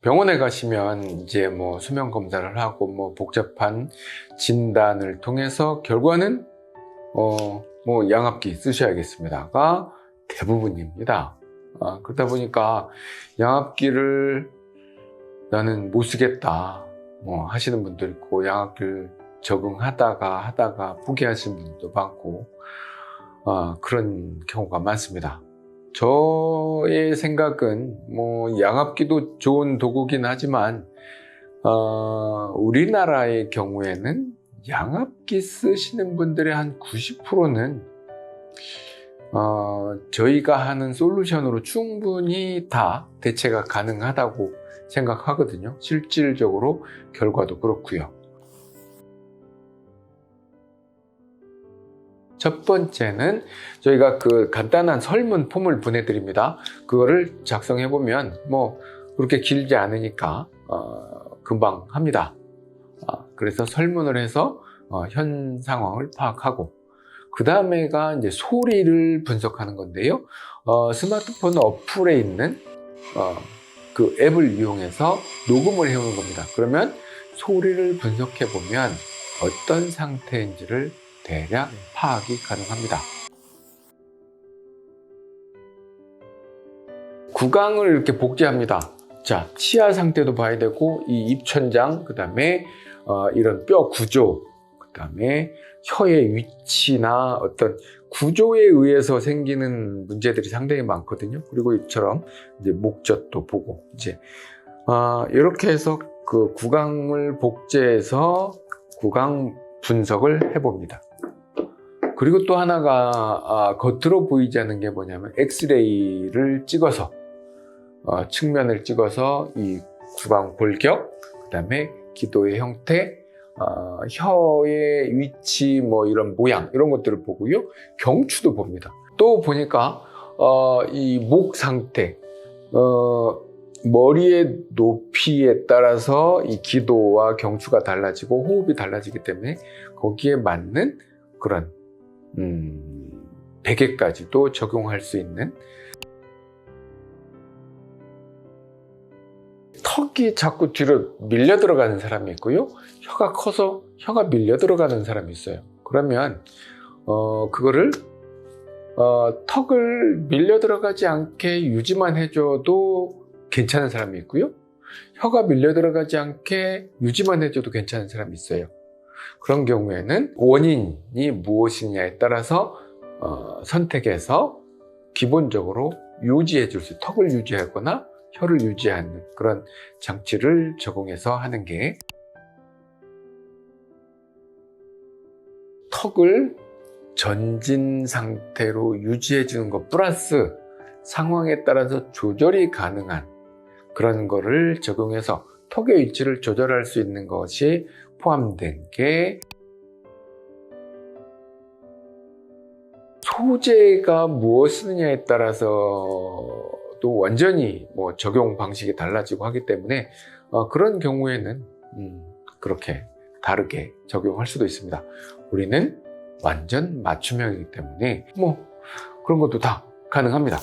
병원에 가시면 이제 뭐 수면 검사를 하고 뭐 복잡한 진단을 통해서 결과는 뭐 양압기 쓰셔야겠습니다가 대부분입니다. 그러다 보니까 양압기를 나는 못 쓰겠다 뭐 하시는 분도 있고, 양압기를 적응하다가 포기하시는 분도 많고, 그런 경우가 많습니다. 저의 생각은 뭐 양압기도 좋은 도구긴 하지만 우리나라의 경우에는 양압기 쓰시는 분들의 한 90%는 저희가 하는 솔루션으로 충분히 다 대체가 가능하다고 생각하거든요. 실질적으로 결과도 그렇고요. 첫 번째는 저희가 그 간단한 설문 폼을 보내드립니다. 그거를 작성해 보면 뭐 그렇게 길지 않으니까 금방 합니다. 그래서 설문을 해서 현 상황을 파악하고, 그 다음에가 이제 소리를 분석하는 건데요. 스마트폰 어플에 있는 그 앱을 이용해서 녹음을 해오는 겁니다. 그러면 소리를 분석해 보면 어떤 상태인지를 대략 파악이 가능합니다. 구강을 이렇게 복제합니다. 자, 치아 상태도 봐야 되고, 이 입천장, 그 다음에 이런 뼈 구조, 그 다음에 혀의 위치나 어떤 구조에 의해서 생기는 문제들이 상당히 많거든요. 그리고 이처럼 이제 목젖도 보고, 이제 이렇게 해서 그 구강을 복제해서 구강 분석을 해봅니다. 그리고 또 하나가 겉으로 보이지 않는 게 뭐냐면 엑스레이를 찍어서 측면을 찍어서 이 구강 골격, 그 다음에 기도의 형태, 혀의 위치, 뭐 이런 모양, 이런 것들을 보고요. 경추도 봅니다. 또 보니까 이 목 상태, 머리의 높이에 따라서 이 기도와 경추가 달라지고 호흡이 달라지기 때문에 거기에 맞는 그런 베개까지도 적용할 수 있는, 턱이 자꾸 뒤로 밀려 들어가는 사람이 있고요. 혀가 커서 혀가 밀려 들어가는 사람이 있어요. 그러면 그거를 턱을 밀려 들어가지 않게 유지만 해줘도 괜찮은 사람이 있고요. 혀가 밀려 들어가지 않게 유지만 해줘도 괜찮은 사람이 있어요. 그런 경우에는 원인이 무엇이냐에 따라서 선택해서 기본적으로 유지해 줄 수, 턱을 유지하거나 혀를 유지하는 그런 장치를 적용해서 하는 게, 턱을 전진 상태로 유지해 주는 것 플러스 상황에 따라서 조절이 가능한 그런 거를 적용해서 턱의 위치를 조절할 수 있는 것이 포함된 게, 소재가 무엇이냐에 따라서 또 완전히 뭐 적용 방식이 달라지고 하기 때문에 그런 경우에는 그렇게 다르게 적용할 수도 있습니다. 우리는 완전 맞춤형이기 때문에 뭐 그런 것도 다 가능합니다.